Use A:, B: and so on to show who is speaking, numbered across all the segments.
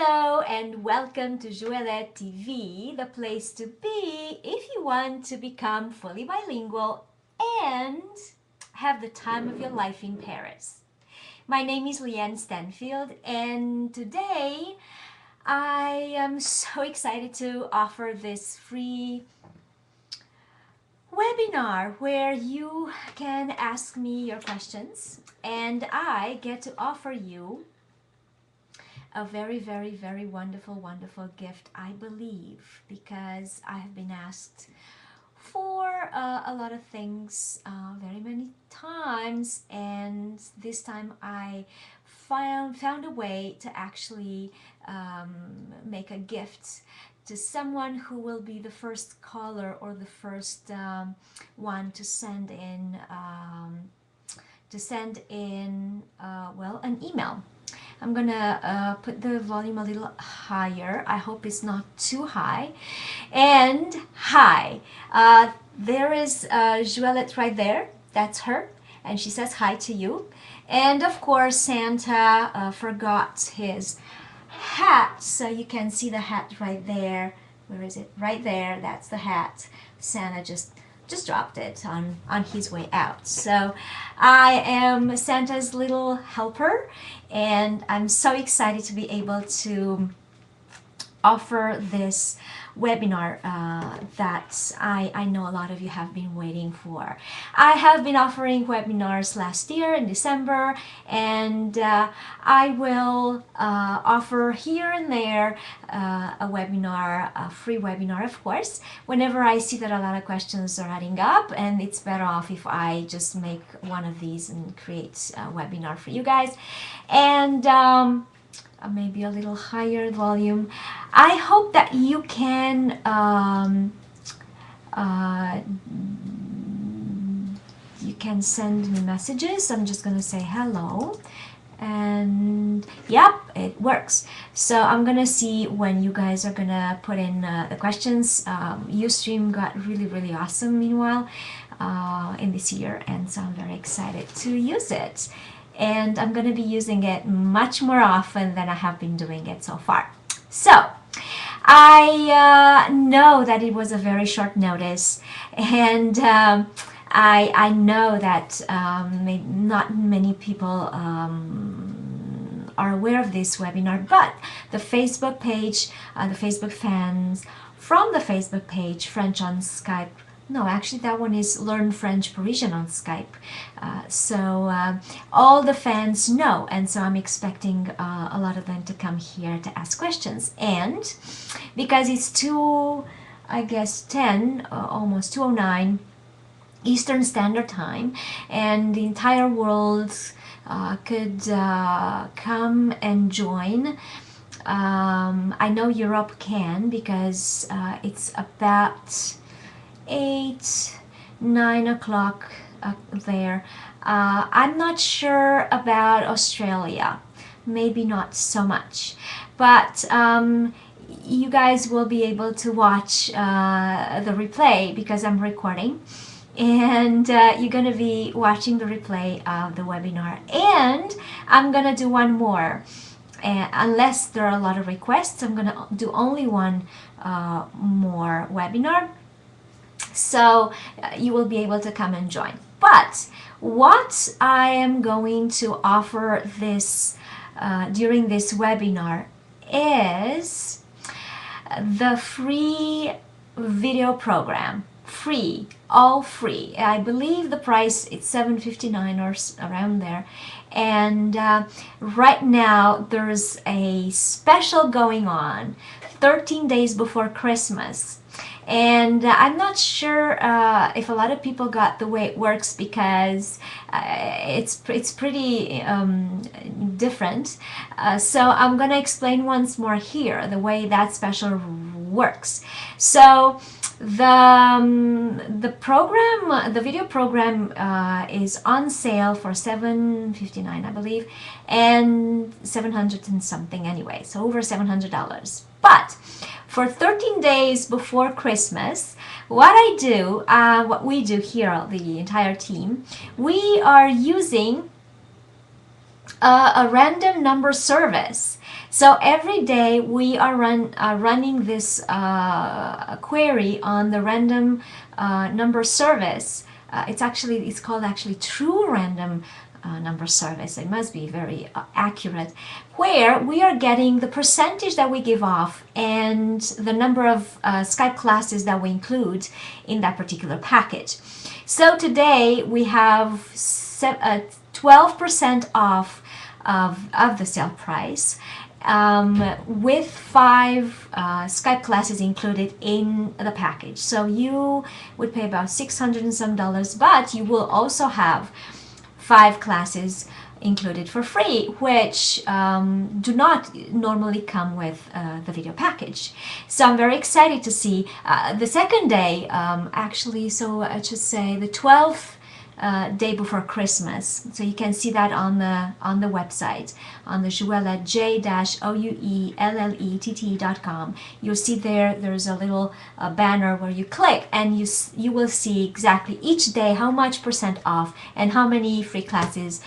A: Hello and welcome to J'Ouellette TV, the place to be if you want to become fully bilingual and have the time of your life in Paris. My name is Llyane Stanfield and today I am so excited to offer this free webinar where you can ask me your questions and I get to offer you a very, very, very wonderful, wonderful gift, I believe, because I have been asked for a lot of things very many times, and this time I found a way to actually make a gift to someone who will be the first caller or the first one to send in well, an email. I'm gonna put the volume a little higher. I hope it's not too high. And hi, there is J'Ouellette right there. That's her, and she says hi to you. And of course, Santa forgot his hat, so you can see the hat right there. Where is it? Right there. That's the hat. Santa just dropped it on his way out. So I am Santa's little helper and I'm so excited to be able to offer this webinar that I know a lot of you have been waiting for. I have been offering webinars last year in December, and I will offer here and there a webinar, a free webinar of course, whenever I see that a lot of questions are adding up, and it's better off if I just make one of these and create a webinar for you guys. And maybe a little higher volume. I hope that you can send me messages. I'm just gonna say hello, and yep, it works. So I'm gonna see when you guys are gonna put in the questions. Ustream got really awesome meanwhile in this year, and so I'm very excited to use it. And I'm going to be using it much more often than I have been doing it so far. So I know that it was a very short notice, and I know that not many people are aware of this webinar, but the Facebook page, the Facebook fans from the Facebook page French on Skype, no, actually that one is Learn French Parisian on Skype. So all the fans know, and so I'm expecting a lot of them to come here to ask questions. And because it's 10, almost 2:09 Eastern Standard Time, and the entire world could come and join. I know Europe can, because it's about 9 o'clock there. I'm not sure about Australia, maybe not so much, but you guys will be able to watch the replay because I'm recording, and you're gonna be watching the replay of the webinar. And I'm gonna do one more, unless there are a lot of requests. I'm gonna do only one more webinar, so you will be able to come and join. But what I am going to offer this during this webinar is the free video program. Free, all free. I believe the price is $7.59 or around there. And right now there's a special going on 13 days before Christmas. And I'm not sure if a lot of people got the way it works, because it's pretty different. So I'm gonna explain once more here the way that special works. So the program, the video program, is on sale for $7.59, I believe, and 700 and something anyway, so over $700. But for 13 days before Christmas, what we do here, the entire team, we are using a random number service. So every day we are running this query on the random number service. It's called actually true random number service. It must be very accurate, where we are getting the percentage that we give off and the number of Skype classes that we include in that particular package. So today we have 12% off of the sale price, with 5 Skype classes included in the package. So you would pay about $600 and some, but you will also have 5 classes included for free, which do not normally come with the video package. So I'm very excited to see the second day, actually, so I should say the 12th day before Christmas. So you can see that on the website, on the J'Ouellette, J'Ouellette.com. You'll see there's a little banner where you click, and you will see exactly each day how much percent off and how many free classes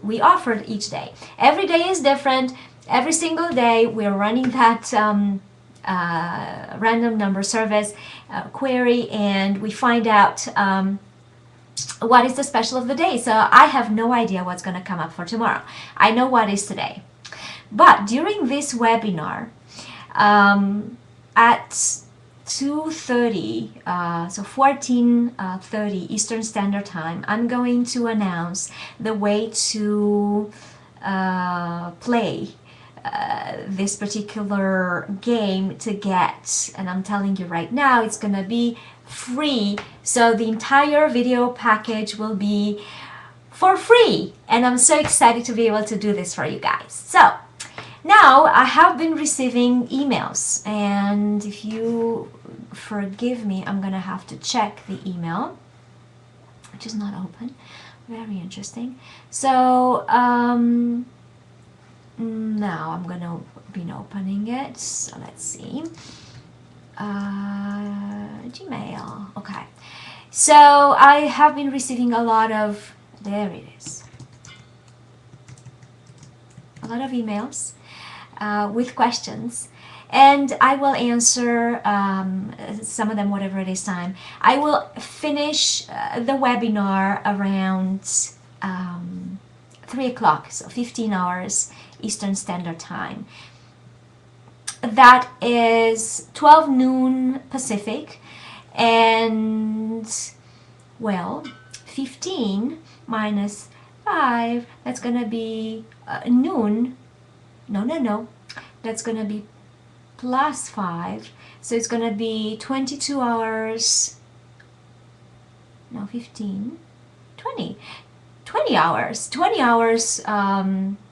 A: we offered each day. Every day is different. Every single day we're running that random number service query, and we find out what is the special of the day. So I have no idea what's going to come up for tomorrow. I know what is today. But during this webinar, at 2:30, so 14:30 Eastern Standard Time, I'm going to announce the way to play this particular game to get, and I'm telling you right now, it's going to be free. So the entire video package will be for free, and I'm so excited to be able to do this for you guys. So now I have been receiving emails, and if you forgive me, I'm gonna have to check the email, which is not open. Very interesting. So now I'm gonna be opening it. So let's see. Gmail. Okay. So I have been receiving a lot of, there it is, a lot of emails with questions, and I will answer some of them whatever it is time. I will finish the webinar around 3 o'clock, so 15 hours Eastern Standard Time. That is 12 noon Pacific, and well, 15 minus 5, that's gonna be noon. No, that's gonna be plus 5, so it's gonna be 22 hours, no, 15, 20 hours, 20 hours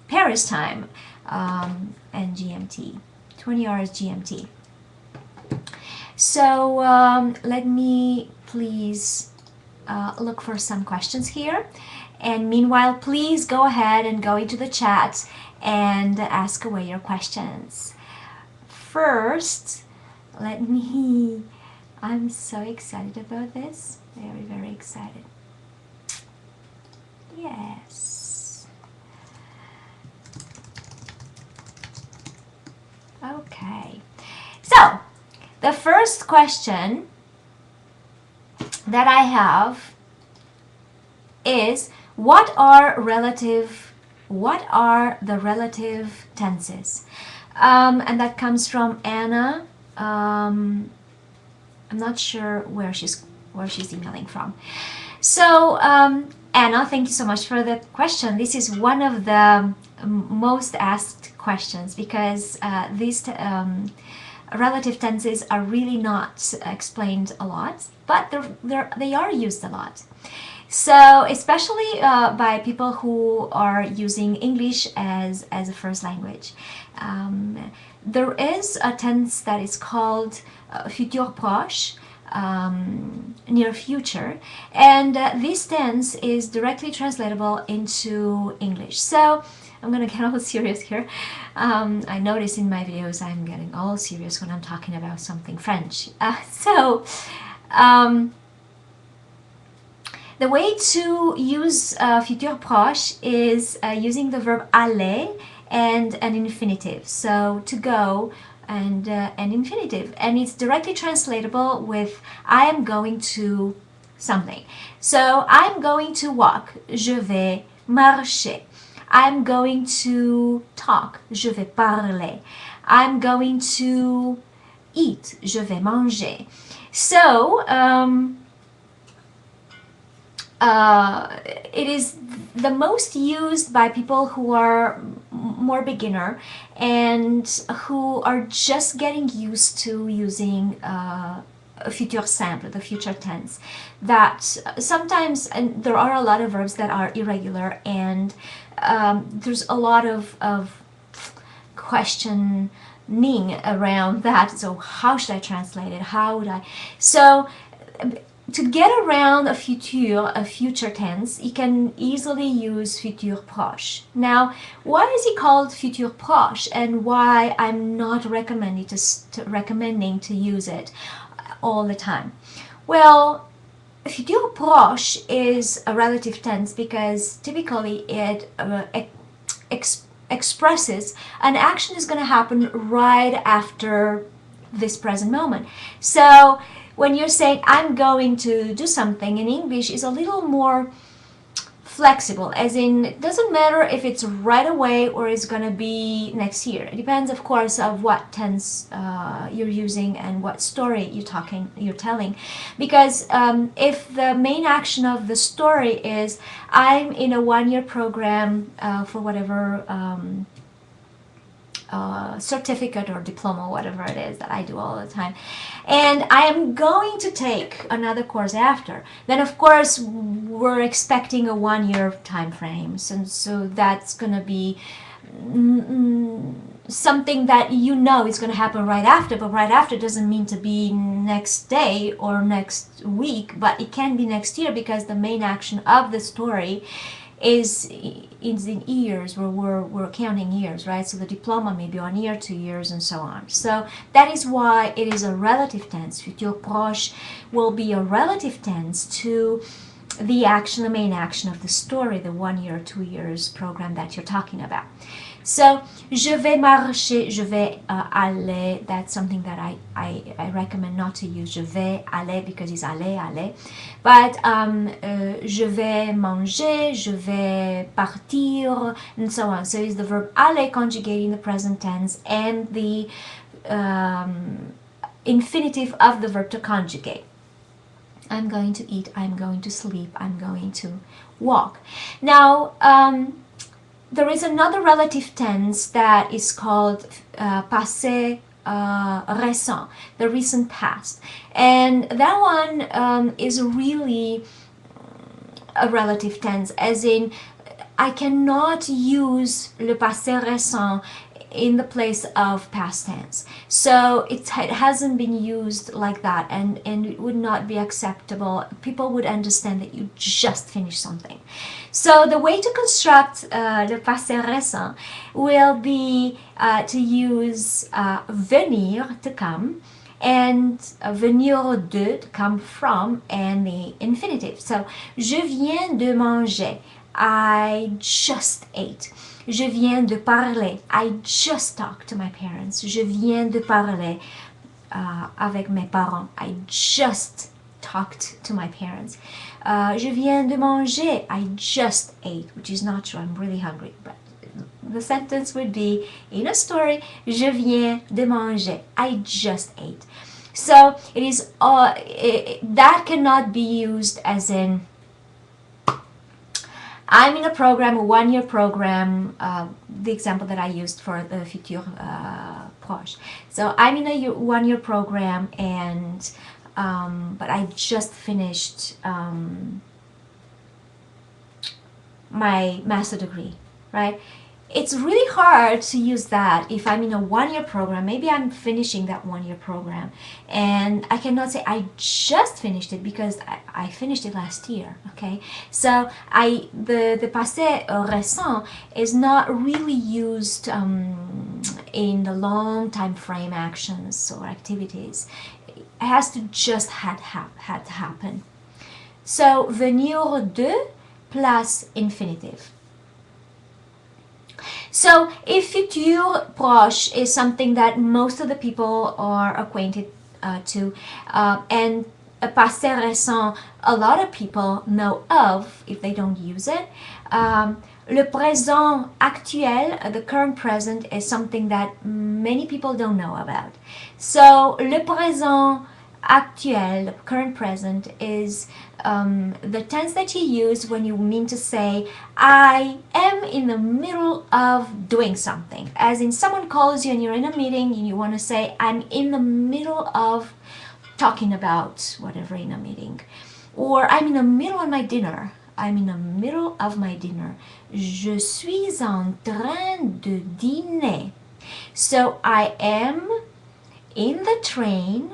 A: Paris time, and GMT. 20 hours GMT. So let me please look for some questions here, and meanwhile please go ahead and go into the chat and ask away your questions. First, I'm so excited about this, very, very excited. Yes. Okay, so the first question that I have is, what are the relative tenses? And that comes from Anna. I'm not sure where she's emailing from. So Anna, thank you so much for the question. This is one of the most asked questions, because these relative tenses are really not explained a lot, but they are used a lot. So especially by people who are using English as a first language. There is a tense that is called futur proche, near future, and this tense is directly translatable into English. So I'm gonna get all serious here. I notice in my videos I'm getting all serious when I'm talking about something French. The The way to use futur proche is using the verb aller and an infinitive. So to go and an infinitive. And it's directly translatable with I am going to something. So I'm going to walk. Je vais marcher. I'm going to talk. Je vais parler. I'm going to eat. Je vais manger. So, it is the most used by people who are more beginner and who are just getting used to using a futur simple, the future tense. That sometimes, and there are a lot of verbs that are irregular, and there's a lot of questioning around that. So how should I translate it? How would I? So to get around a future tense, you can easily use futur proche. Now, why is it called futur proche, and why I'm not recommending to use it all the time? Well, futur proche is a relative tense because typically it expresses an action is going to happen right after this present moment. So when you're saying I'm going to do something, in English is a little more flexible, as in it doesn't matter if it's right away or it's going to be next year. It depends, of course, of what tense you're using and what story you're telling. Because if the main action of the story is I'm in a one-year program for whatever certificate or diploma, whatever it is that I do all the time, and I am going to take another course after, then of course we're expecting a one-year time frame, so that's gonna be something that you know is going to happen right after, but right after doesn't mean to be next day or next week, but it can be next year, because the main action of the story is in years, where we're counting years, right? So the diploma may be 1 year, 2 years, and so on. So that is why it is a relative tense. Futur proche will be a relative tense to the action, the main action of the story, the 1 year, 2 years program that you're talking about. So, je vais marcher, je vais aller. That's something that I recommend not to use. Je vais aller because it's aller. But je vais manger, je vais partir, and so on. So it's the verb aller conjugating the present tense and the infinitive of the verb to conjugate. I'm going to eat, I'm going to sleep, I'm going to walk. Now, there is another relative tense that is called passé récent, the recent past. And that one is really a relative tense, as in I cannot use le passé récent in the place of past tense. So it hasn't been used like that, and it would not be acceptable. People would understand that you just finished something. So the way to construct le passé récent will be to use venir, to come, and venir de, to come from, and the infinitive. So, je viens de manger, I just ate. Je viens de parler, I just talked to my parents. Je viens de parler avec mes parents, I just talked to my parents. Je viens de manger, I just ate, which is not true, I'm really hungry. But the sentence would be, in a story, je viens de manger, I just ate. So it is that cannot be used as in I'm in a program, a 1 year program, the example that I used for the futur proche. So I'm in a 1 year program, and but I just finished my master degree, right? It's really hard to use that if I'm in a 1 year program. Maybe I'm finishing that 1 year program, and I cannot say I just finished it because I finished it last year, okay? So the passé récent is not really used in the long time frame actions or activities. It has to just had to happen. So venir de plus infinitive. So if futur proche is something that most of the people are acquainted to, and a passé récent a lot of people know of if they don't use it. Le présent actuel, the current present, is something that many people don't know about. So le présent actuel, the current present, is the tense that you use when you mean to say I am in the middle of doing something. As in, someone calls you and you're in a meeting and you want to say I'm in the middle of talking about whatever in a meeting. Or I'm in the middle of my dinner. I'm in the middle of my dinner. Je suis en train de dîner. So I am in the train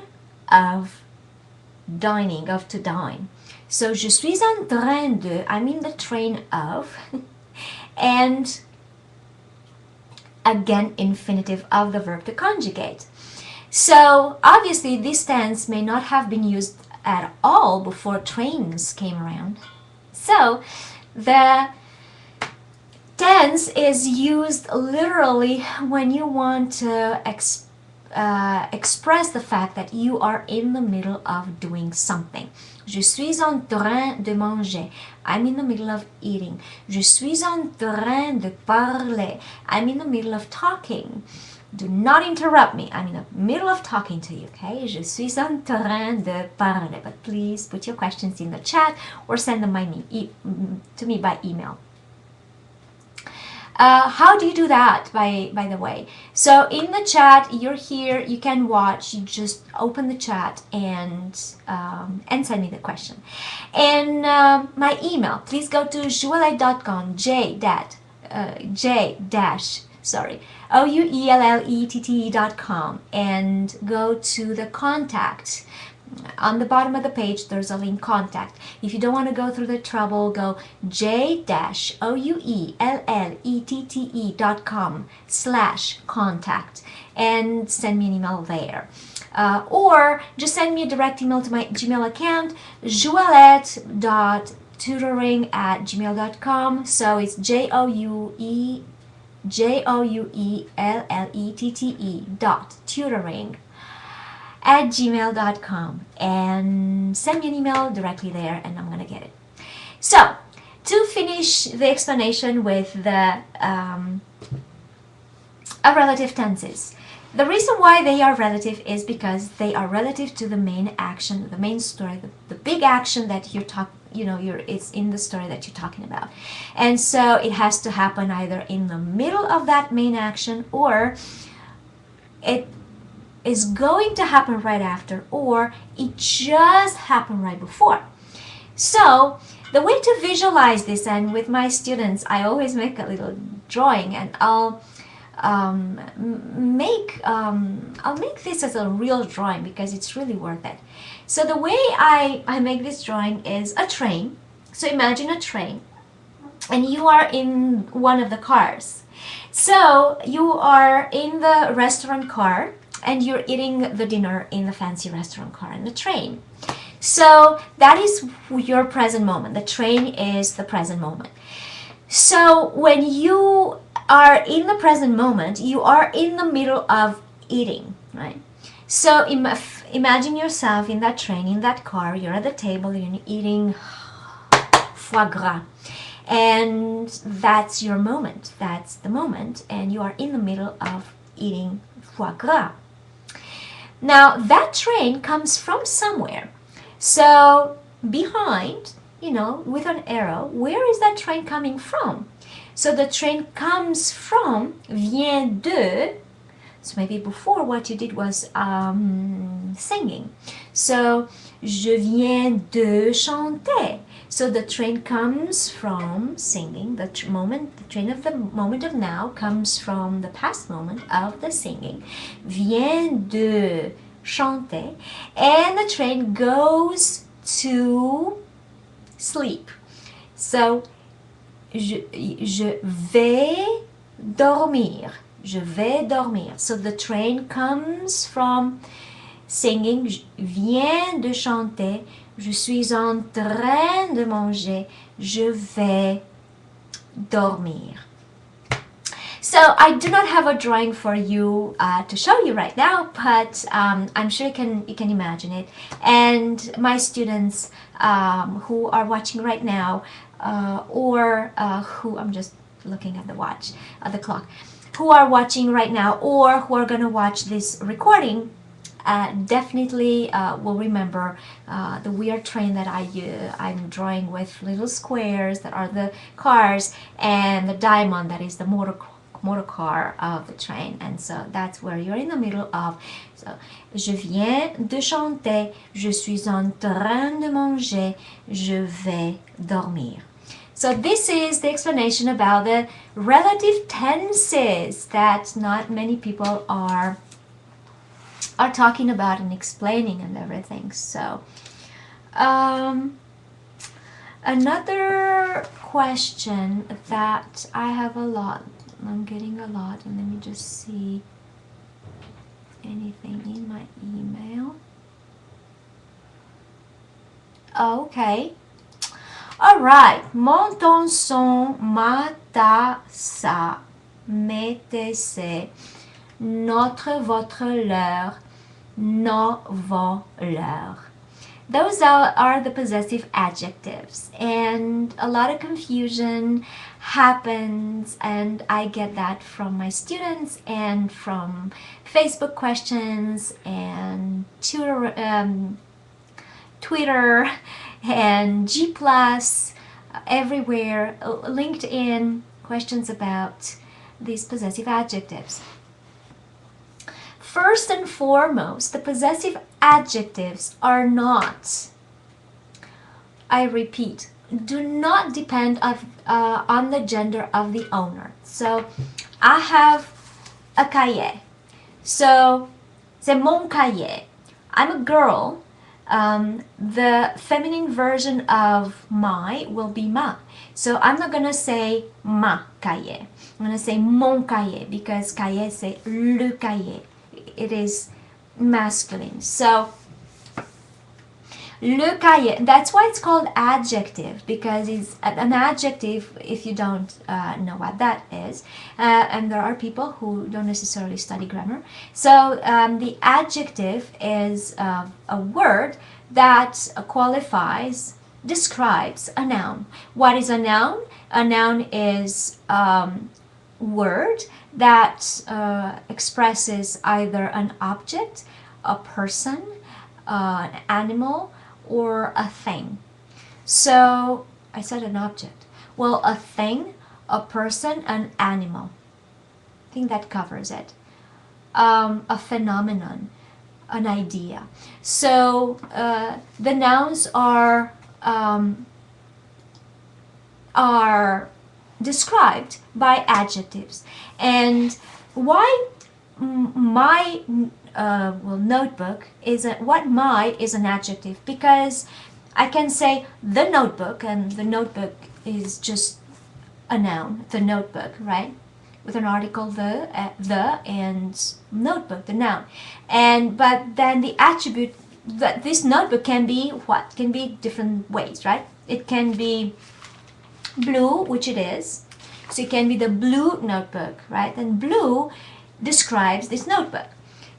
A: of dining, of to dine. So je suis en train de, I'm in the train of, and again infinitive of the verb to conjugate. So obviously this tense may not have been used at all before trains came around. So the tense is used literally when you want to express the fact that you are in the middle of doing something. Je suis en train de manger. I'm in the middle of eating. Je suis en train de parler. I'm in the middle of talking. Do not interrupt me. I'm in the middle of talking to you, okay? Je suis en train de parler. But please put your questions in the chat or send them to me by email. How do you do that, by the way? So in the chat, you're here, you can watch, you just open the chat and send me the question. And my email, please go to J'Ouellette.com, Ouellette.com, and go to the contact. On the bottom of the page, there's a link, contact. If you don't want to go through the trouble, go j-ouellette.com/contact and send me an email there. Or just send me a direct email to my Gmail account, J'Ouellette.tutoring@gmail.com. So it's JOUELLETTE.tutoring@gmail.com, and send me an email directly there and I'm gonna get it. So to finish the explanation with the relative tenses, the reason why they are relative is because they are relative to the main action, the main story, the big action that it's in the story that you're talking about. And so it has to happen either in the middle of that main action, or it is going to happen right after, or it just happened right before. So the way to visualize this, and with my students I always make a little drawing, and I'll make this as a real drawing because it's really worth it. So the way I make this drawing is a train. So imagine a train and you are in one of the cars. So you are in the restaurant car and you're eating the dinner in the fancy restaurant car in the train. So that is your present moment. The train is the present moment. So when you are in the present moment, you are in the middle of eating, right? So imagine yourself in that train, in that car, you're at the table, you're eating foie gras. And that's your moment. That's the moment. And you are in the middle of eating foie gras. Now, that train comes from somewhere. So behind, with an arrow, where is that train coming from? So the train comes from, vient de. So maybe before what you did was singing. So, je viens de chanter. So the train comes from singing. The train of the moment of now comes from the past moment of the singing. Vient de chanter. And the train goes to sleep. So, je vais dormir. Je vais dormir. So the train comes from singing, je viens de chanter, je suis en train de manger, je vais dormir. So I do not have a drawing for you to show you right now, but I'm sure you can imagine it. And my students who are watching right now, or who, I'm just looking at the watch, at the clock, who are watching right now or who are going to watch this recording, definitely will remember the weird train that I'm drawing with little squares that are the cars, and the diamond that is the motor car of the train. And so that's where you're in the middle of. So, je viens de chanter, je suis en train de manger, je vais dormir. So this is the explanation about the relative tenses that not many people are talking about and explaining and everything. So another question that I have a lot, I'm getting a lot, and let me just see anything in my email. Okay. All right. Mon, ton, son, ma, ta, sa, mes, tes, ses, notre, votre, leur, nos, vos, leurs. Those are the possessive adjectives, and a lot of confusion happens, and I get that from my students and from Facebook questions and Twitter and G+, everywhere, LinkedIn, questions about these possessive adjectives. First and foremost, the possessive adjectives are not, I repeat, do not depend on the gender of the owner. So I have a cahier. So c'est mon cahier. I'm a girl. The feminine version of my will be ma. So I'm not going to say ma cahier. I'm going to say mon cahier, because cahier c'est le cahier. It is masculine. So le cahier, that's why it's called adjective, because it's an adjective if you don't know what that is. And there are people who don't necessarily study grammar. So the adjective is a word that qualifies, describes a noun. What is a noun? A noun is word that expresses either an object, a person, an animal, or a thing. So I said an object. Well, a thing, a person, an animal. I think that covers it. A phenomenon, an idea. So the nouns are described by adjectives. And why my notebook is what my is an adjective? Because I can say the notebook, and the notebook is just a noun, the notebook, right? With an article, the and notebook, the noun. But then the attribute that this notebook can be what? Can be different ways, right? It can be blue, which it is. So it can be the blue notebook, right? And blue describes this notebook.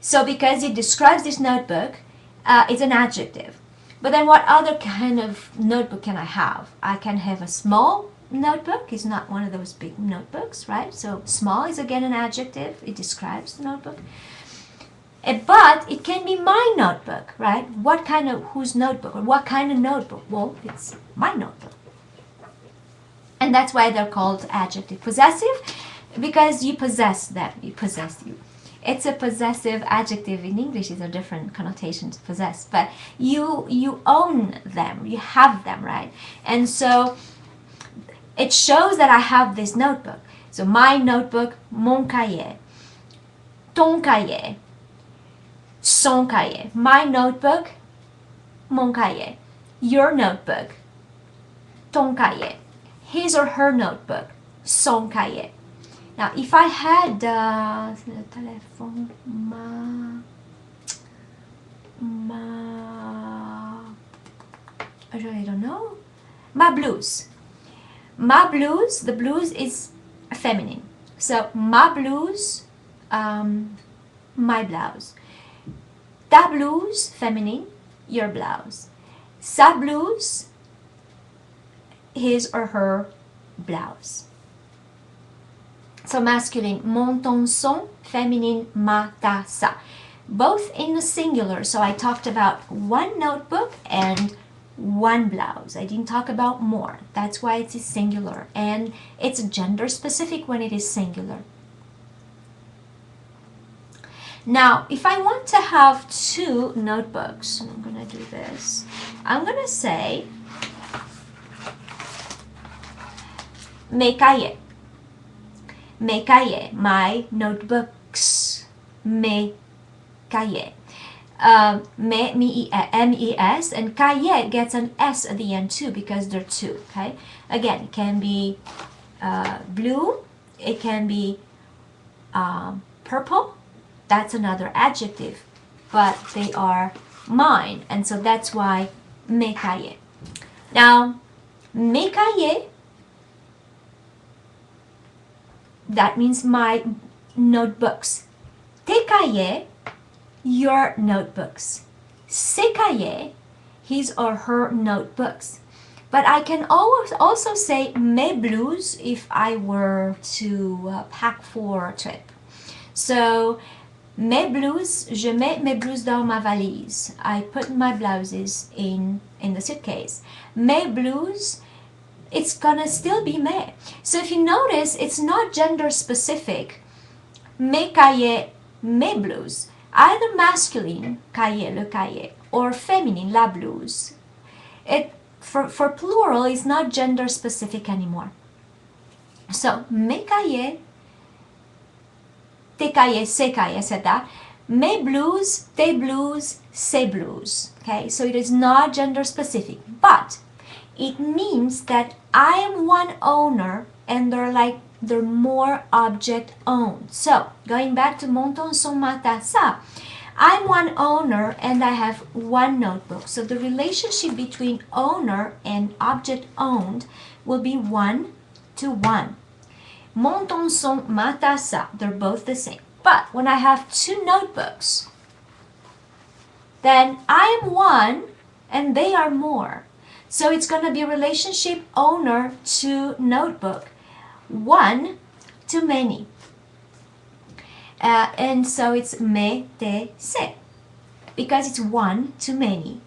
A: So because it describes this notebook, it's an adjective. But then what other kind of notebook can I have? I can have a small notebook. It's not one of those big notebooks, right? So small is again an adjective. It describes the notebook. But it can be my notebook, right? What kind of, whose notebook? Or what kind of notebook? Well, it's my notebook. And that's why they're called adjective. Possessive, because you possess them. You possess you. It's a possessive adjective. In English, these are different connotations, possess. But you own them. You have them, right? And so it shows that I have this notebook. So my notebook, mon cahier. Ton cahier. Son cahier. My notebook, mon cahier. Your notebook, ton cahier. His or her notebook, son cahier. Now, if I had le téléphone, I don't know. Ma blouse. Ma blouse, the blouse is feminine. So, ma blouse, my blouse. Ta blouse, feminine, your blouse. Sa blouse, his or her blouse. So masculine, mon, ton, son, feminine, ma, ta, sa. Both in the singular. So I talked about one notebook and one blouse. I didn't talk about more. That's why it's singular. And it's gender specific when it is singular. Now, if I want to have two notebooks, I'm going to do this. I'm going to say mes cahiers. Mes cahiers, my notebooks. Mes cahiers. M-E-S, and cahier gets an S at the end too because they're two, okay? Again, it can be blue, it can be purple. That's another adjective, but they are mine, and so that's why mes cahiers. Now, mes cahiers, that means my notebooks. Tes cahiers, your notebooks. Ses cahiers, his or her notebooks. But I can also say mes blouses if I were to pack for a trip. So, mes blouses, je mets mes blouses dans ma valise. I put my blouses in the suitcase. Mes blouses, it's gonna still be mes. So if you notice, it's not gender specific. Mes cahiers, mes blouses. Either masculine, cahier, le cahier, or feminine, la blouse. For plural, it's not gender specific anymore. So, mes cahiers, tes cahiers, ses cahiers, I said that. Mes blouses, tes blouses, ses blouses. Okay, so it is not gender specific, but it means that I am one owner and they're more object owned. So, going back to mon, ton, son, ma, ta, sa, I'm one owner and I have one notebook. So the relationship between owner and object owned will be 1 to 1. Mon, ton, son, ma, ta, sa, they're both the same. But when I have two notebooks, then I am one and they are more. So it's going to be relationship owner to notebook. 1 to many. And so it's mes, tes, ses. Because it's 1 to many.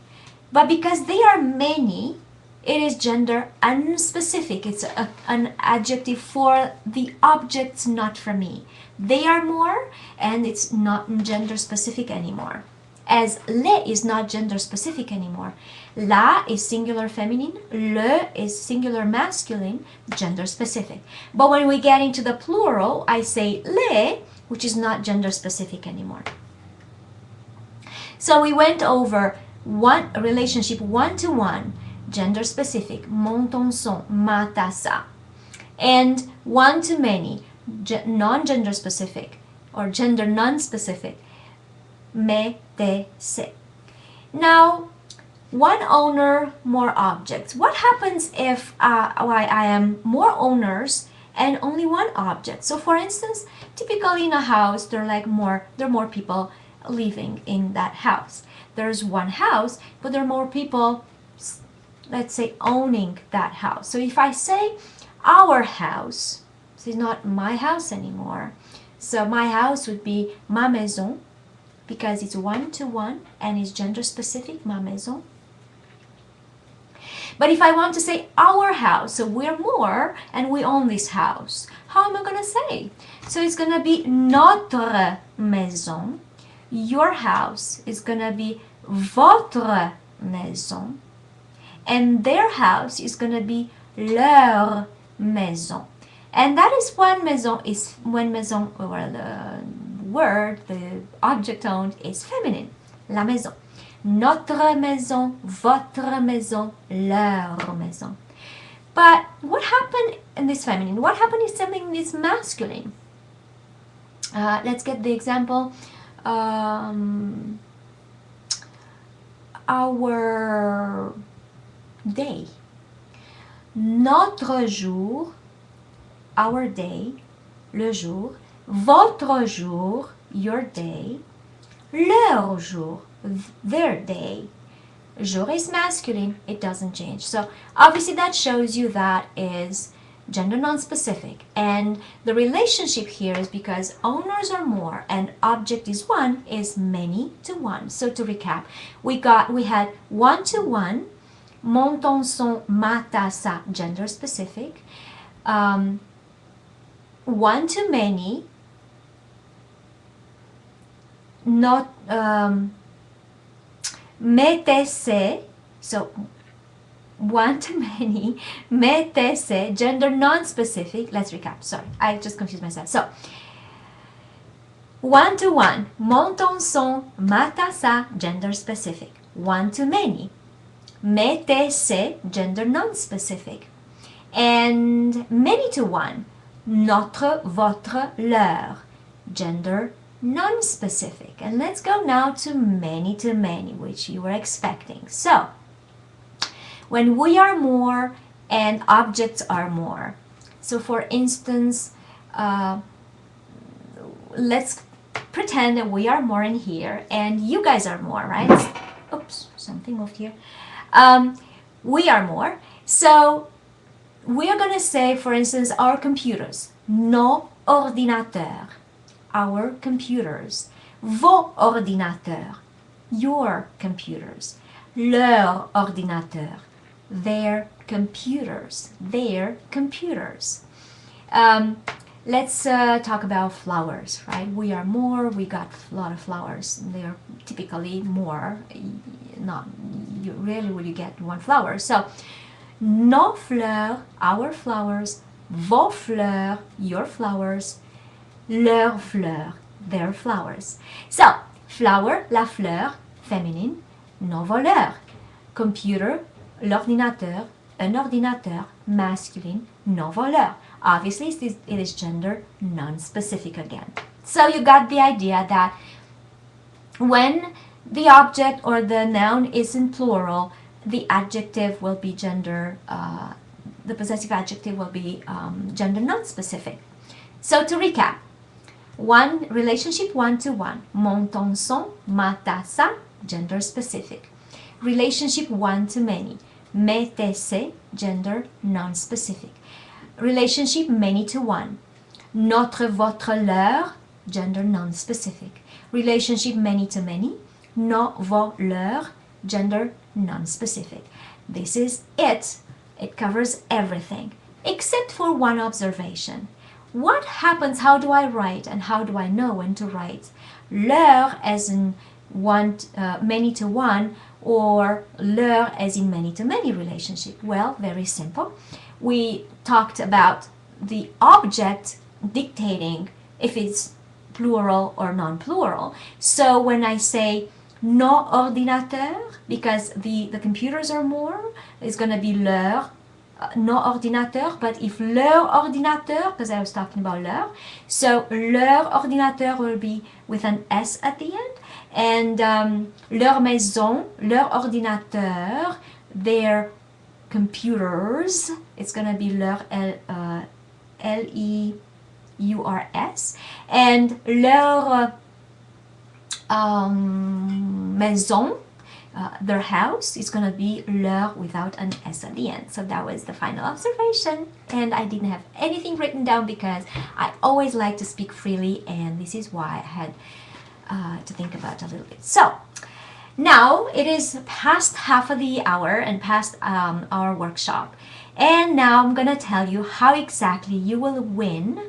A: But because they are many, it is gender unspecific. It's an adjective for the objects, not for me. They are more, and it's not gender specific anymore. As les is not gender specific anymore. La is singular feminine, le is singular masculine, gender specific. But when we get into the plural, I say les, which is not gender specific anymore. So we went over one relationship 1 to 1, gender specific, mon, ton, son, ma, ta, sa. And 1 to many, non-gender specific or gender non-specific, mes, tes, ses. Now, one owner, more objects. What happens if I am more owners and only one object? So for instance, typically in a house, there are more people living in that house. There's one house, but there are more people, let's say, owning that house. So if I say our house, this is not my house anymore. So my house would be ma maison, because it's 1 to 1 and it's gender specific, ma maison. But if I want to say our house, so we're more and we own this house, how am I going to say? So it's going to be notre maison. Your house is going to be votre maison. And their house is going to be leur maison. And that is when maison, or the word, the object owned is feminine, la maison. Notre maison, votre maison, leur maison. But what happened in this feminine? What happened if something is masculine? Let's get the example. our day. Notre jour, our day, le jour. Votre jour, your day. Leur jour, their day. Jour is masculine, it doesn't change. So obviously that shows you that is gender non-specific, and the relationship here is because owners are more and object is one, is many to one. So to recap, we had one to one, mon, ton, son, ma, ta, sa, gender specific, one to many, not me, te, se, so one to many, me, te, se, gender non-specific. Let's recap. Sorry, I just confused myself. So, one to one, mon, ton, son, ma, ta, sa, gender specific. One to many, me, te, se, gender non-specific. And many to one, notre, votre, leur, gender non-specific. And let's go now to many, which you were expecting. So, when we are more and objects are more. So for instance, let's pretend that we are more in here and you guys are more, right? Oops, something moved here. We are more. So we are going to say, for instance, our computers. Nos ordinateurs. Our computers. Vos ordinateurs. Your computers. Leurs ordinateurs. Their computers. Their computers. Let's talk about flowers, right? We are more, we got a lot of flowers. They are typically more, not rarely will you get one flower. So, nos fleurs, our flowers, vos fleurs, your flowers, leurs fleurs, their flowers. So, flower, la fleur, feminine, nos voleurs. Computer, l'ordinateur, un ordinateur, masculine, nos voleurs. Obviously, it is gender non-specific again. So you got the idea that when the object or the noun is in plural, the adjective will be gender, the possessive adjective will be gender non-specific. So to recap, one relationship one to one, mon, ton, son, ma, ta, sa, gender specific. Relationship one to many, me, te, se, gender non-specific. Relationship many to one, notre, votre, leur, gender non-specific. Relationship many to many, nos, vos, leurs, gender non-specific. This is it. It covers everything, except for one observation. What happens, how do I write, and how do I know when to write leur as in one, many to one, or leur as in many to many relationship? Well, very simple. We talked about the object dictating if it's plural or non-plural. So when I say nos ordinateurs, because the computers are more, it's going to be leur, nos ordinateurs. But if leur ordinateur, because I was talking about leur, so leur ordinateur will be with an S at the end. And leur maison, leur ordinateur, their computers, it's going to be leur, L-E-U-R-S. And leur maison, their house, is going to be leur without an S at the end. So that was the final observation. And I didn't have anything written down because I always like to speak freely, and this is why I had to think about a little bit. So now it is past half of the hour and past our workshop, and now I'm gonna tell you how exactly you will win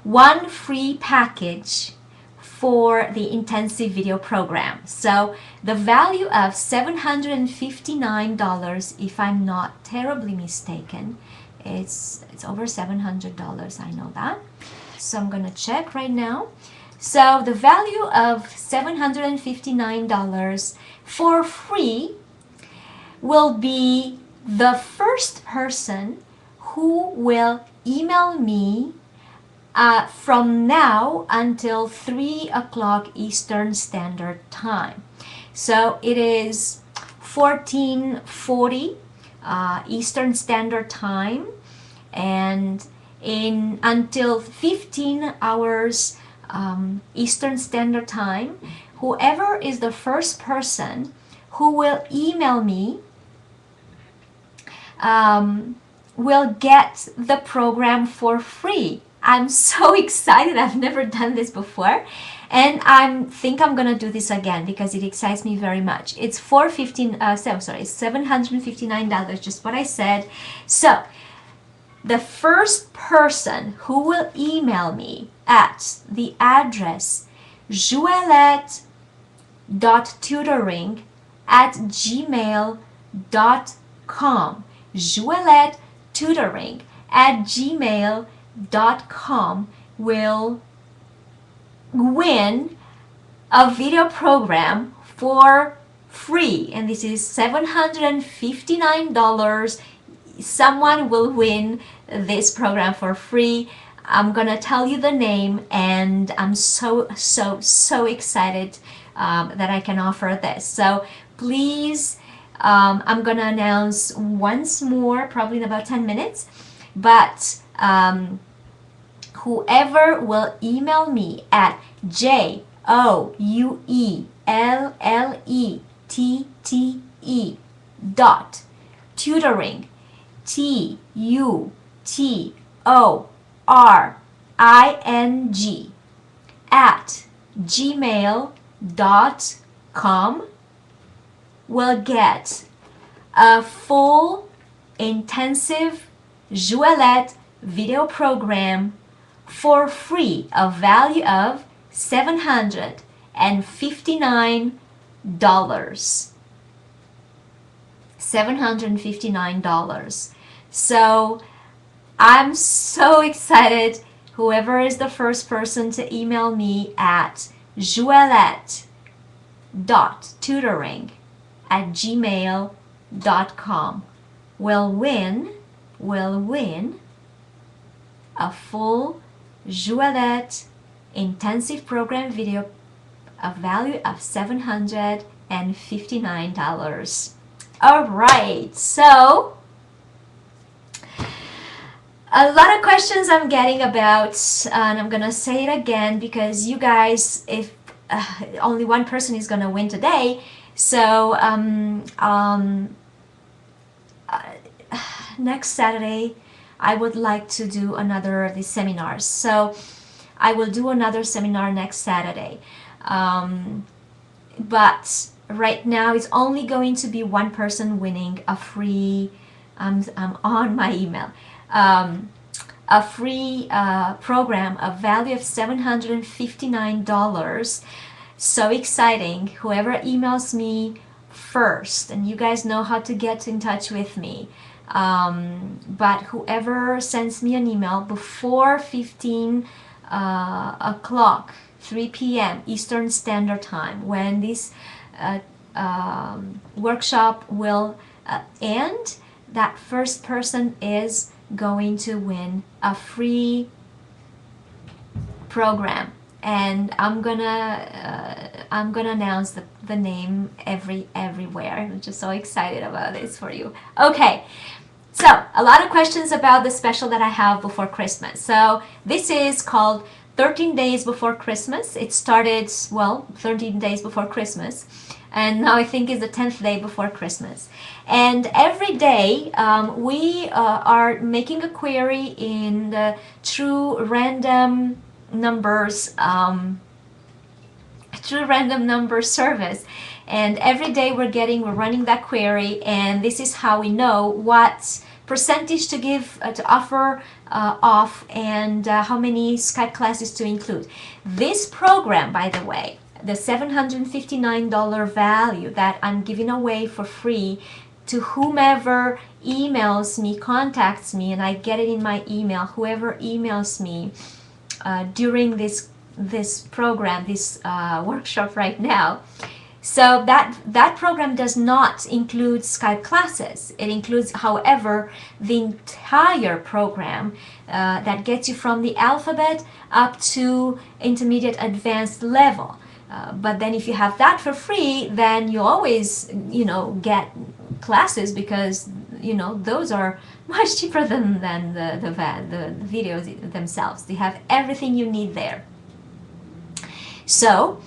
A: one free package for the intensive video program. So the value of $759, if I'm not terribly mistaken, it's over $700, I know that. So I'm gonna check right now. So the value of $759 for free will be the first person who will email me from now until 3 o'clock Eastern Standard Time. So it is 14:40 Eastern Standard Time, and until 15 hours Eastern Standard Time, whoever is the first person who will email me will get the program for free. I'm so excited. I've never done this before, and I think I'm gonna do this again because it excites me very much. It's $759, just what I said. So the first person who will email me at the address J'Ouellette.tutoring@gmail.com, J'Ouellette@gmail.com will win a video program for free, and this is $759. Someone will win this program for free. I'm gonna tell you the name, and I'm so excited that I can offer this. So please, I'm gonna announce once more, probably in about 10 minutes, but whoever will email me at JOUELLETTE.tutoring, TUTORING at gmail.com will get a full intensive J'Ouellette video program for free, a value of $759. $759. So I'm so excited. Whoever is the first person to email me at J'Ouellette.tutoring@gmail.com will win a full J'Ouellette intensive program video, a value of $759. All right, so a lot of questions I'm getting about, and I'm gonna say it again because you guys, if only one person is gonna win today, so next Saturday I would like to do another of these seminars. So I will do another seminar next Saturday, but right now it's only going to be one person winning a free, I'm on my email, a free program, a value of $759. So exciting. Whoever emails me first, and you guys know how to get in touch with me, but whoever sends me an email before 15 o'clock, 3 p.m. Eastern Standard Time, when this workshop will end, that first person is going to win a free program, and I'm gonna announce the name everywhere. I'm just so excited about this for you. Okay, so a lot of questions about the special that I have before Christmas. So this is called 13 Days Before Christmas. It started, well, 13 days before Christmas, and now I think it's the 10th day before Christmas. And every day we are making a query in the true random numbers service, and every day we're running that query, and this is how we know what percentage to give to offer off, and how many Skype classes to include. This program, by the way, the $759 value that I'm giving away for free to whomever emails me, contacts me, and I get it in my email, whoever emails me during this program, this workshop right now. So that program does not include Skype classes. It includes, however, the entire program that gets you from the alphabet up to intermediate advanced level. But then if you have that for free, then you always, you know, get classes, because, you know, those are much cheaper than the videos themselves. They have everything you need there. So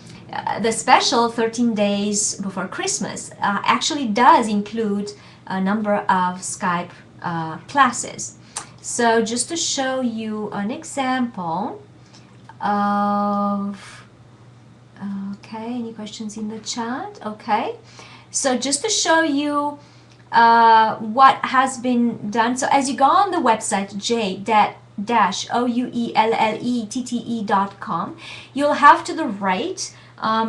A: the special 13 days before Christmas actually does include a number of Skype classes. So just to show you an example of, okay, any questions in the chat? Okay, so just to show you what has been done. So as you go on the website j-ouellette.com, you'll have to the right,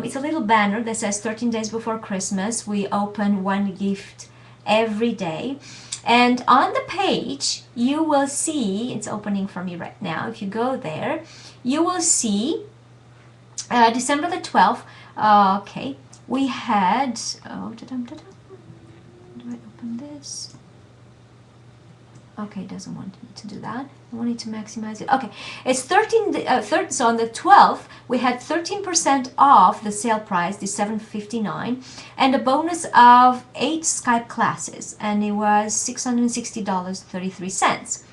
A: it's a little banner that says 13 days before Christmas. We open one gift every day. And on the page, you will see, it's opening for me right now, if you go there, you will see December the 12th, okay, we had, oh, do I open this? Okay, it doesn't want me to do that. I wanted to maximize it. Okay, it's 13, so on the 12th, we had 13% off the sale price, the $7.59, and a bonus of 8 Skype classes, and it was $660.33.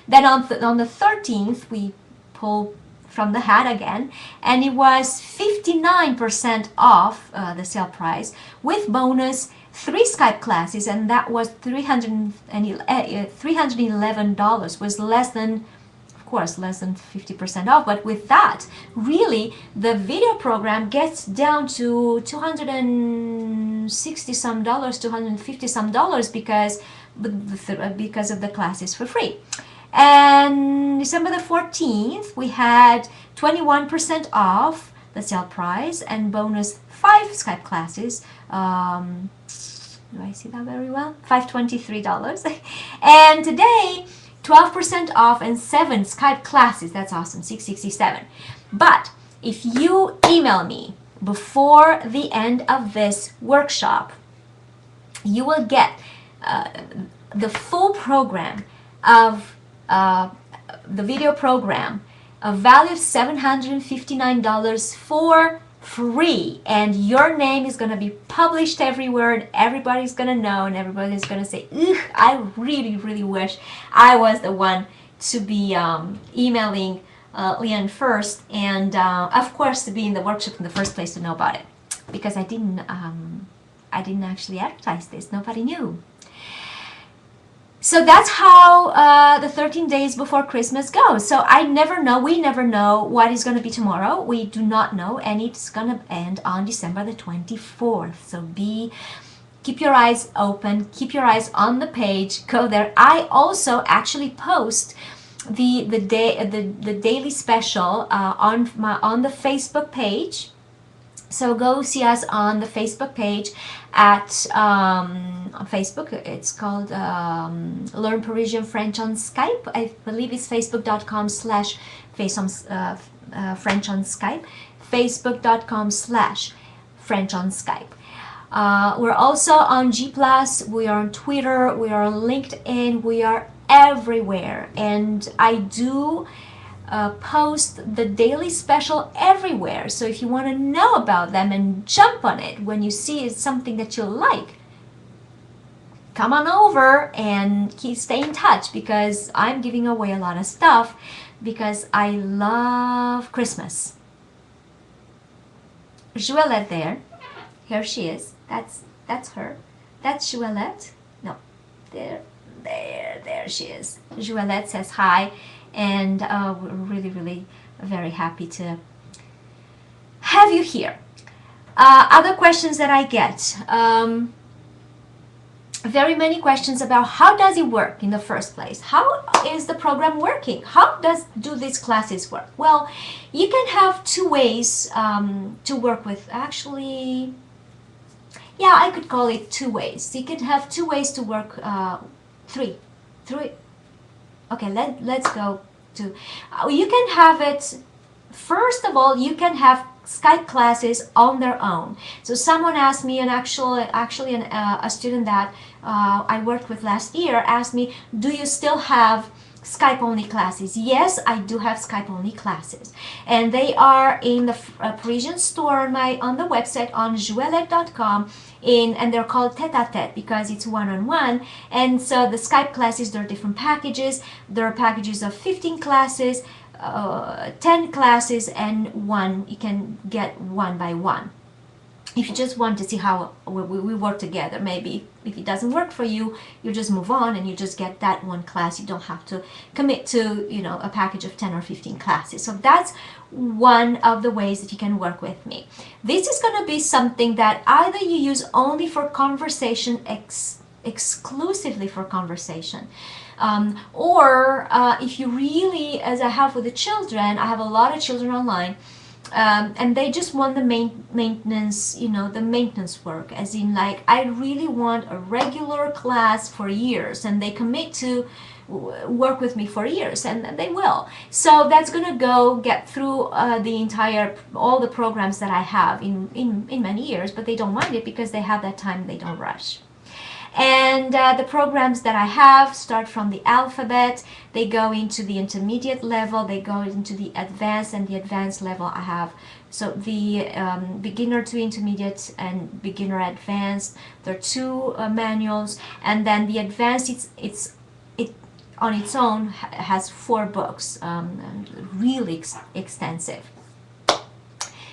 A: Then on the 13th, we pull from the hat again, and it was 59% off the sale price with bonus 3 Skype classes, and that was $311, was less than, of course, less than 50% off. But with that, really, the video program gets down to $260 some, $250 some because of the classes for free. And December the 14th, we had 21% off the sale price and bonus 5 Skype classes. Do I see that very well? $523. And today, 12% off and 7 Skype classes. That's awesome, $667. But if you email me before the end of this workshop, you will get the full program of the video program, a value of $759 for free, and your name is going to be published everywhere, and everybody's going to know, and everybody's going to say, ugh, I really, really wish I was the one to be emailing Llyane first, and of course to be in the workshop in the first place to know about it, because I didn't actually advertise this. Nobody knew. So that's how the 13 days before Christmas goes. So I never know, we never know what is going to be tomorrow. We do not know, and it's going to end on December the 24th. So keep your eyes open, keep your eyes on the page, go there. I also actually post the daily special on the Facebook page. So go see us on the Facebook page at Facebook. It's called Learn Parisian French on Skype. I believe it's facebook.com/French on Skype. Facebook.com/French on Skype. We're also on G+, we are on Twitter, we are on LinkedIn, we are everywhere. And I do post the daily special everywhere. So if you want to know about them and jump on it when you see it's something that you like, come on over and stay in touch, because I'm giving away a lot of stuff because I love Christmas. J'Ouellette there. Here she is. That's her. That's J'Ouellette. No. There she is. J'Ouellette says hi. And we're really, really very happy to have you here. Other questions that I get, very many questions about how does it work in the first place? How is the program working? How do these classes work? Well, you can have 2 ways to work with. Actually, yeah, I could call it 2 ways. You can have 2 ways to work. 3. Okay, let's go to, you can have it, first of all, you can have Skype classes on their own. So someone asked me, and actually a student that I worked with last year asked me, do you still have Skype only classes. Yes, I do have Skype only classes, and they are in the Parisian store on the website on J'Ouellette.com, and they're called tête-à-tête because it's one-on-one. And so the Skype classes, there are different packages. There are packages of 15 classes, 10 classes, and one. You can get one by one. If you just want to see how we work together, maybe if it doesn't work for you, you just move on and you just get that one class. You don't have to commit to, you know, a package of 10 or 15 classes. So that's one of the ways that you can work with me. This is going to be something that either you use only for conversation, exclusively for conversation, or if you really, as I have with the children, I have a lot of children online, and they just want the maintenance, you know, the maintenance work, as in like, I really want a regular class for years, and they commit to work with me for years, and they will. So that's gonna go get through all the programs that I have in many years, but they don't mind it because they have that time, they don't rush. And the programs that I have start from the alphabet, they go into the intermediate level, they go into the advanced, and the advanced level I have. So the beginner to intermediate and beginner advanced, there are two manuals, and then the advanced, it on its own has 4 books, really extensive.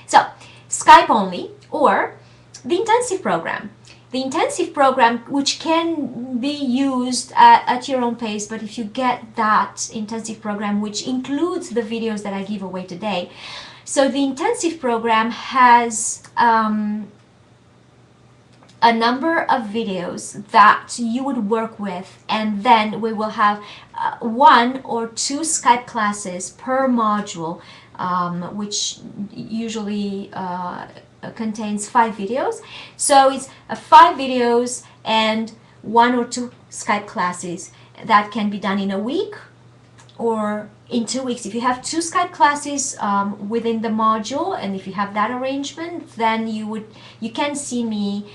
A: So Skype only, or the intensive program. The intensive program, which can be used at your own pace, but if you get that intensive program, which includes the videos that I give away today, so the intensive program has a number of videos that you would work with, and then we will have 1 or 2 Skype classes per module, which usually contains 5 videos. So it's 5 videos and 1 or 2 Skype classes that can be done in a week or in 2 weeks. If you have 2 Skype classes within the module, and if you have that arrangement, then you can see me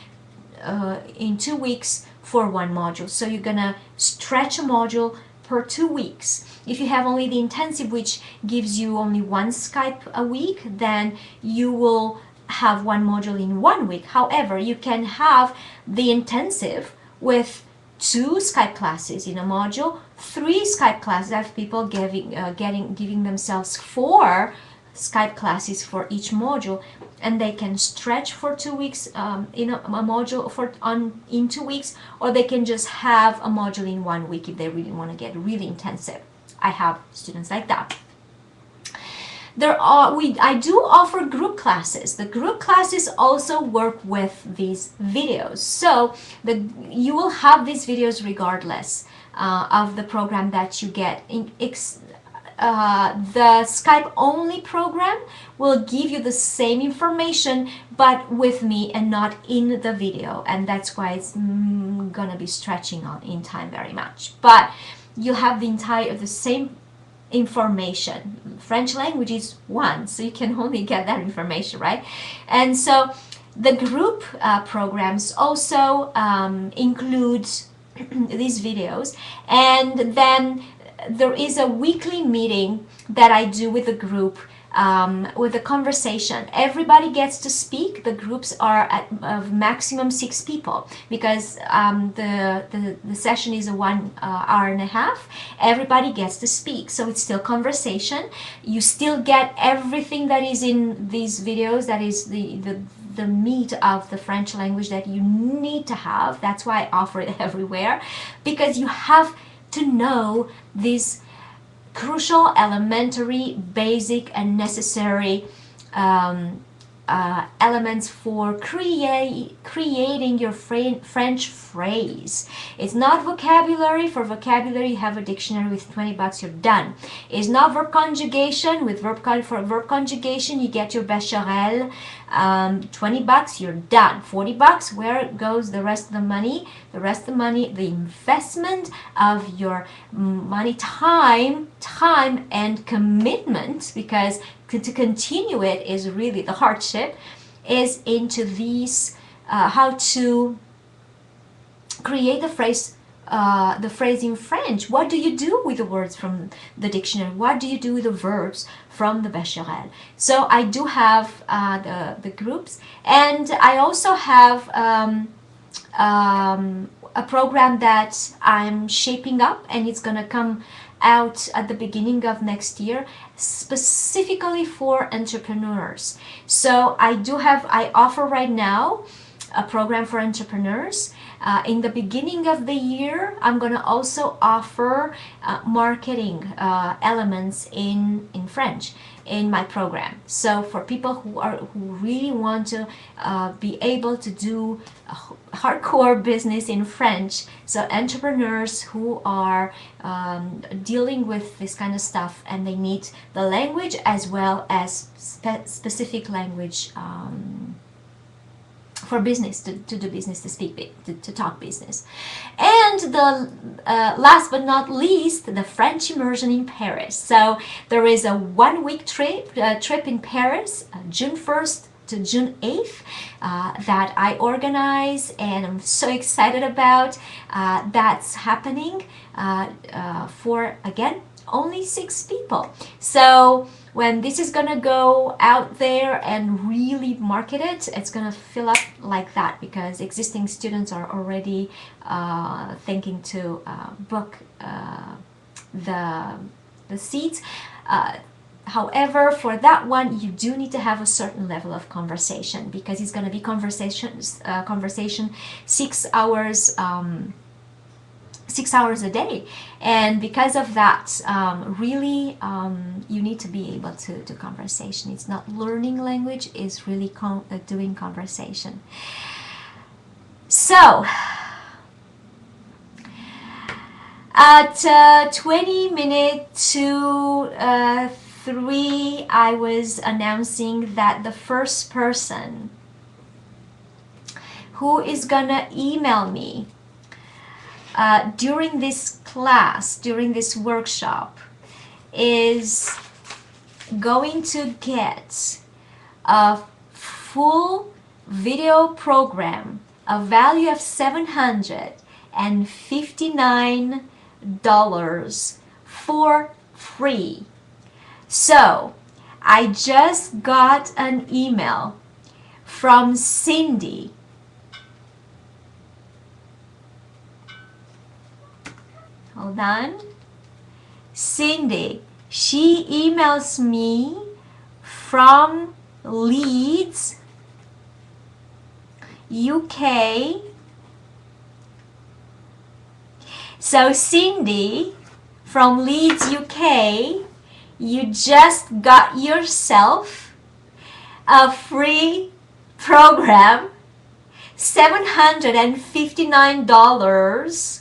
A: in 2 weeks for 1 module. So you're gonna stretch a module per 2 weeks. If you have only the intensive, which gives you only 1 Skype a week, then you will have 1 module in 1 week. However, you can have the intensive with 2 Skype classes in a module, 3 Skype classes. I have people giving themselves 4 Skype classes for each module, and they can stretch for 2 weeks in a module in 2 weeks, or they can just have a module in 1 week if they really want to get really intensive. I have students like that. I do offer group classes. The group classes also work with these videos. So you will have these videos regardless of the program that you get. The Skype only program will give you the same information, but with me and not in the video. And that's why it's gonna be stretching in time very much. But you'll have the same information. French language is 1, so you can only get that information, right? And so the group programs also include these videos, and then there is a weekly meeting that I do with the group, with a conversation. Everybody gets to speak. The groups are at maximum 6 people, because the session is a 1 hour and a half. Everybody gets to speak, so it's still conversation. You still get everything that is in these videos, that is the meat of the French language that you need to have. That's why I offer it everywhere, because you have to know these crucial, elementary, basic, and necessary elements for creating your French phrase. It's not vocabulary. For vocabulary, you have a dictionary with 20 bucks, you're done. It's not verb conjugation. For verb conjugation, you get your Becherel, 20 bucks, you're done. 40 bucks, where goes the rest of the money? The rest of the money, the investment of your money, time and commitment, because to continue it is really the hardship, is into these how to create the phrase the phrase in French. What do you do with the words from the dictionary? What do you do with the verbs from the Becquerel? So I do have the groups, and I also have a program that I'm shaping up, and it's gonna come out at the beginning of next year, specifically for entrepreneurs. So I offer right now a program for entrepreneurs. In the beginning of the year, I'm going to also offer marketing elements in French in my program. So for people who really want to be able to do hardcore business in French, so entrepreneurs who are dealing with this kind of stuff, and they need the language as well as specific language for business, to do business, to speak, to talk business. And the last but not least, the French immersion in Paris. So there is a 1-week trip in Paris, June 1st to June 8th, that I organize, and I'm so excited about. That's happening for, again, only 6 people. So when this is gonna go out there and really market it, it's gonna fill up like that, because existing students are already thinking to book the seats. However, for that one, you do need to have a certain level of conversation, because it's going to be conversation 6 hours 6 hours a day, and because of that, really you need to be able to do conversation. It's not learning language, it's really doing conversation. So at 20 minutes to 3, I was announcing that the first person who is gonna email me during this class, during this workshop, is going to get a full video program, a value of $759 for free. So I just got an email from Cindy. Hold on. Cindy, she emails me from Leeds, UK. So Cindy from Leeds, UK, you just got yourself a free program, $759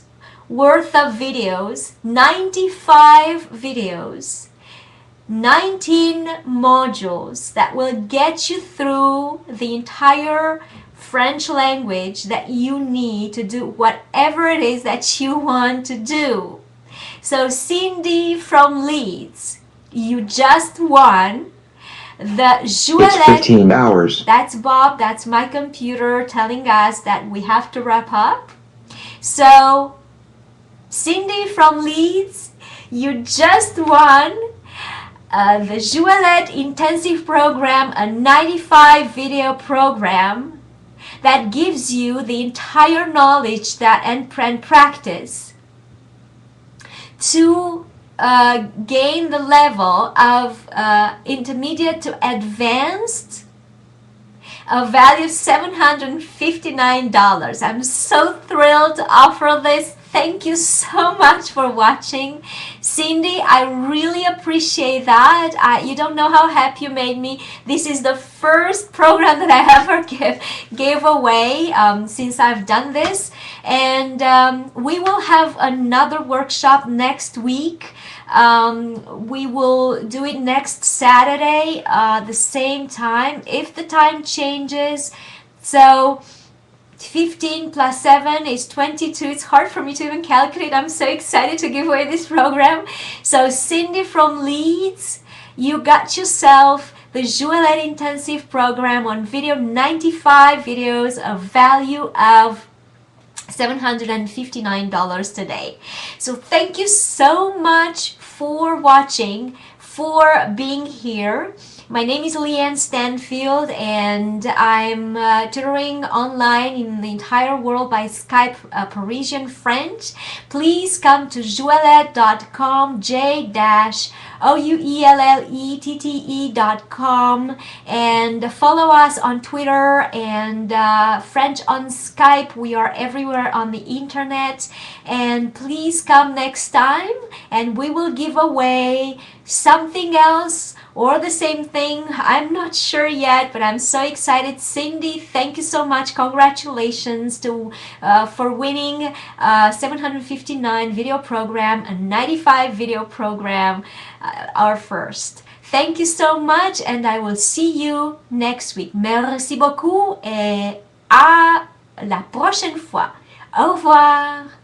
A: worth of videos, 95 videos, 19 modules that will get you through the entire French language that you need to do whatever it is that you want to do. So Cindy from Leeds, you just won the J'Ouellette.
B: It's 15 hours.
A: That's Bob, that's my computer telling us that we have to wrap up. So Cindy from Leeds, you just won the J'Ouellette Intensive Program, a 95 video program that gives you the entire knowledge that and practice to gain the level of intermediate to advanced, a value of $759. I'm so thrilled to offer this. Thank you so much for watching. Cindy, I really appreciate that. You don't know how happy you made me. This is the first program that I ever gave away since I've done this. And we will have another workshop next week. We will do it next Saturday, the same time, if the time changes. So 15 plus 7 is 22. It's hard for me to even calculate. I'm so excited to give away this program. So Cindy from Leeds, you got yourself the J'Ouellette Intensive Program on video, 95 videos, a value of $759 today. So thank you so much for watching, for being here. My name is Llyane Stanfield, and I'm tutoring online in the entire world by Skype Parisian French. Please come to J'Ouellette.com, J'Ouellette.com, and follow us on Twitter and French on Skype. We are everywhere on the internet. And please come next time, and we will give away something else or the same thing. I'm not sure yet, but I'm so excited. Cindy, thank you so much. Congratulations for winning 759 video program, a 95 video program, our first. Thank you so much, and I will see you next week. Merci beaucoup et à la prochaine fois. Au revoir.